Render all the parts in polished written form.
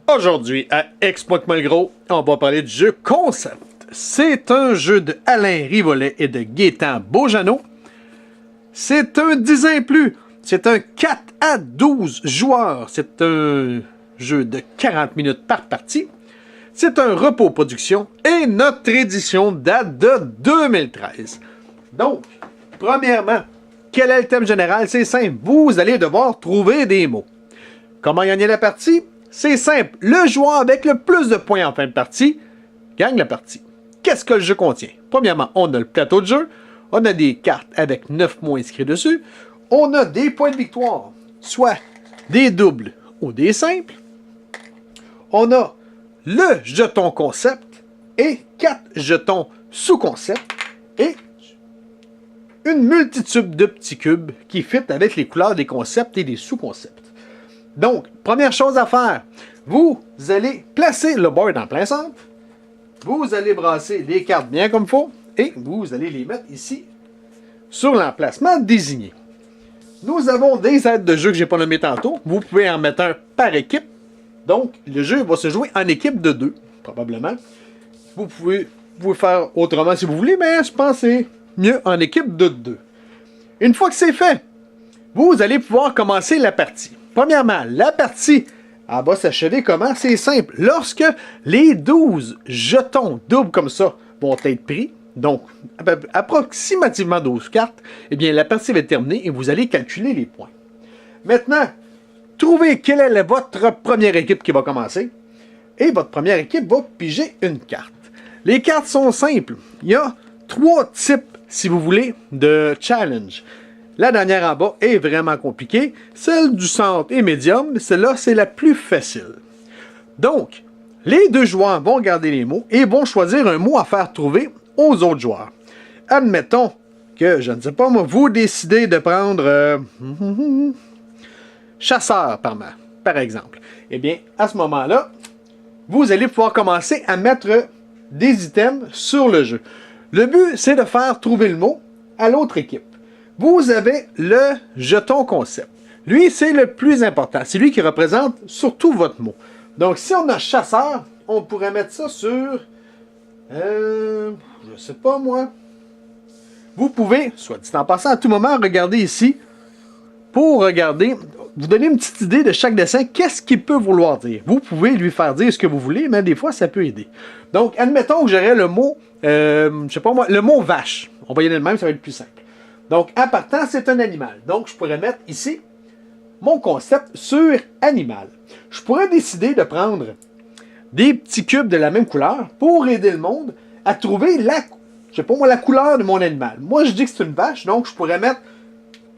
Aujourd'hui, à Explique-moi le gros, on va parler du jeu Concept. C'est un jeu de Alain Rivollet et de Gaétan Beaujeannot. C'est un 10 ans et plus. C'est un 4 à 12 joueurs. C'est un jeu de 40 minutes par partie. C'est un repos production et notre édition date de 2013. Donc, premièrement, quel est le thème général? C'est simple. Vous allez devoir trouver des mots. Comment gagner la partie? C'est simple. Le joueur avec le plus de points en fin de partie gagne la partie. Qu'est-ce que le jeu contient? Premièrement, on a le plateau de jeu. On a des cartes avec 9 mots inscrits dessus. On a des points de victoire, soit des doubles ou des simples. On a le jeton concept et 4 jetons sous-concept et une multitude de petits cubes qui fit avec les couleurs des concepts et des sous-concepts. Donc, première chose à faire, vous allez placer le board en plein centre, vous allez brasser les cartes bien comme il faut et vous allez les mettre ici sur l'emplacement désigné. Nous avons des aides de jeu que je n'ai pas nommé tantôt. Vous pouvez en mettre un par équipe. Donc, le jeu va se jouer en équipe de 2, probablement. Vous pouvez faire autrement si vous voulez, mais je pense que c'est mieux en équipe de 2. Une fois que c'est fait, vous allez pouvoir commencer la partie. Premièrement, la partie va s'achever comment? C'est simple. Lorsque les 12 jetons doubles comme ça vont être pris, donc approximativement 12 cartes, eh bien la partie va être terminée et vous allez calculer les points. Maintenant, trouvez quelle est votre première équipe qui va commencer et votre première équipe va piger une carte. Les cartes sont simples. Il y a 3 types, si vous voulez, de challenge. La dernière en bas est vraiment compliquée. Celle du centre est médium. Celle-là, c'est la plus facile. Donc, les 2 joueurs vont garder les mots et vont choisir un mot à faire trouver aux autres joueurs. Admettons que, je ne sais pas moi, vous décidez de prendre chasseur par exemple. Eh bien, à ce moment-là, vous allez pouvoir commencer à mettre des items sur le jeu. Le but, c'est de faire trouver le mot à l'autre équipe. Vous avez le jeton concept. Lui, c'est le plus important. C'est lui qui représente surtout votre mot. Donc, si on a chasseur, on pourrait mettre ça sur... je sais pas moi. Vous pouvez, soit dit en passant, à tout moment, regarder ici. Pour regarder, vous donner une petite idée de chaque dessin. Qu'est-ce qu'il peut vouloir dire? Vous pouvez lui faire dire ce que vous voulez, mais des fois, ça peut aider. Donc, admettons que j'aurais le mot, je sais pas moi, le mot vache. On va y aller le même, ça va être plus simple. Donc, en partant, c'est un animal. Donc, je pourrais mettre ici mon concept sur animal. Je pourrais décider de prendre des petits cubes de la même couleur pour aider le monde à trouver la couleur de mon animal. Moi, je dis que c'est une vache, donc je pourrais mettre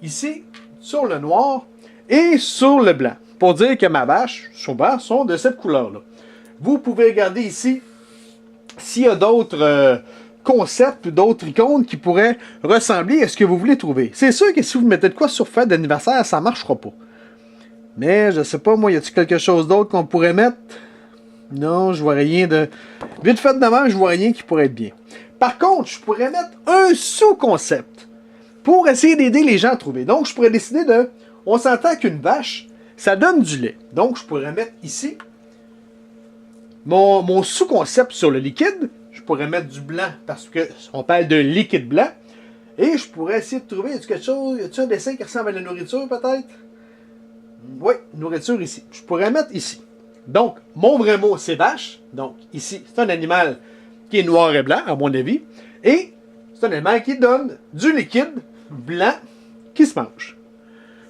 ici sur le noir et sur le blanc pour dire que ma vache, souvent, sont de cette couleur-là. Vous pouvez regarder ici s'il y a d'autres concepts ou d'autres icônes qui pourraient ressembler à ce que vous voulez trouver. C'est sûr que si vous mettez de quoi sur fête d'anniversaire, ça ne marchera pas. Mais je sais pas, moi, y a-t-il quelque chose d'autre qu'on pourrait mettre? Non, je vois rien de... Vite fait de même, je vois rien qui pourrait être bien. Par contre, je pourrais mettre un sous-concept pour essayer d'aider les gens à trouver. Donc, je pourrais décider de... On s'entend qu'une vache, ça donne du lait. Donc, je pourrais mettre ici mon sous-concept sur le liquide. Je pourrais mettre du blanc parce qu'on parle de liquide blanc. Et je pourrais essayer de trouver, quelque chose, y a-t-il un dessin qui ressemble à la nourriture peut-être? Oui, nourriture ici. Je pourrais mettre ici. Donc, mon vrai mot, c'est vache. Donc, ici, c'est un animal qui est noir et blanc, à mon avis. Et c'est un animal qui donne du liquide blanc qui se mange.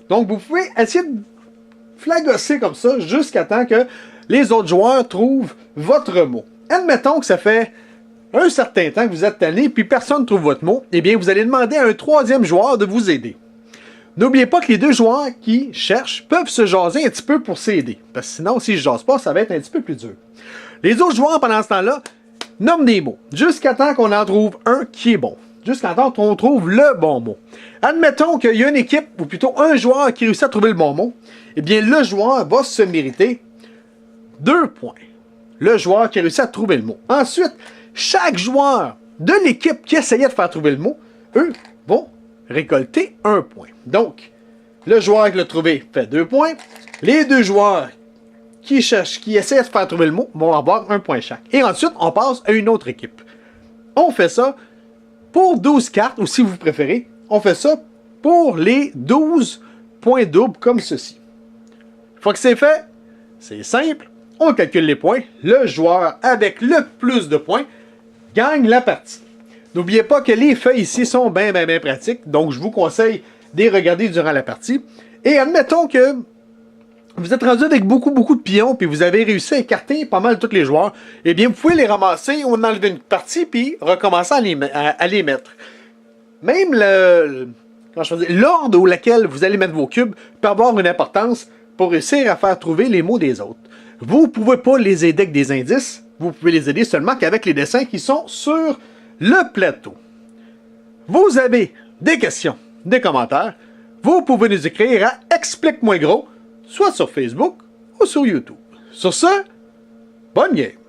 Donc, vous pouvez essayer de flagosser comme ça jusqu'à temps que les autres joueurs trouvent votre mot. Admettons que ça fait un certain temps que vous êtes tanné puis personne ne trouve votre mot. Eh bien, vous allez demander à un 3e joueur de vous aider. N'oubliez pas que les 2 joueurs qui cherchent peuvent se jaser un petit peu pour s'aider. Parce que sinon, si je jase pas, ça va être un petit peu plus dur. Les autres joueurs, pendant ce temps-là, nomment des mots. Jusqu'à temps qu'on en trouve un qui est bon. Jusqu'à temps qu'on trouve le bon mot. Admettons qu'il y a une équipe, ou plutôt un joueur qui réussit à trouver le bon mot. Eh bien, le joueur va se mériter 2 points. Le joueur qui a réussi à trouver le mot. Ensuite, chaque joueur de l'équipe qui essayait de faire trouver le mot, eux, vont récolter 1 point. Donc, le joueur qui l'a trouvé fait 2 points. Les 2 joueurs qui essaie de faire trouver le mot vont avoir un point chaque. Et ensuite, on passe à une autre équipe. On fait ça pour 12 cartes, ou si vous préférez, on fait ça pour les 12 points doubles comme ceci. Une fois que c'est fait, c'est simple, on calcule les points. Le joueur avec le plus de points gagne la partie. N'oubliez pas que les feuilles ici sont bien pratiques, donc je vous conseille de les regarder durant la partie. Et admettons que vous êtes rendu avec beaucoup de pions, puis vous avez réussi à écarter pas mal tous les joueurs, eh bien, vous pouvez les ramasser, on enlève une partie, puis recommencer à les mettre. Même l'ordre où lequel vous allez mettre vos cubes peut avoir une importance pour réussir à faire trouver les mots des autres. Vous ne pouvez pas les aider avec des indices, vous pouvez les aider seulement qu'avec les dessins qui sont sur le plateau. Vous avez des questions, des commentaires, vous pouvez nous écrire à Explique-moi gros, soit sur Facebook ou sur YouTube. Sur ce, bonne game!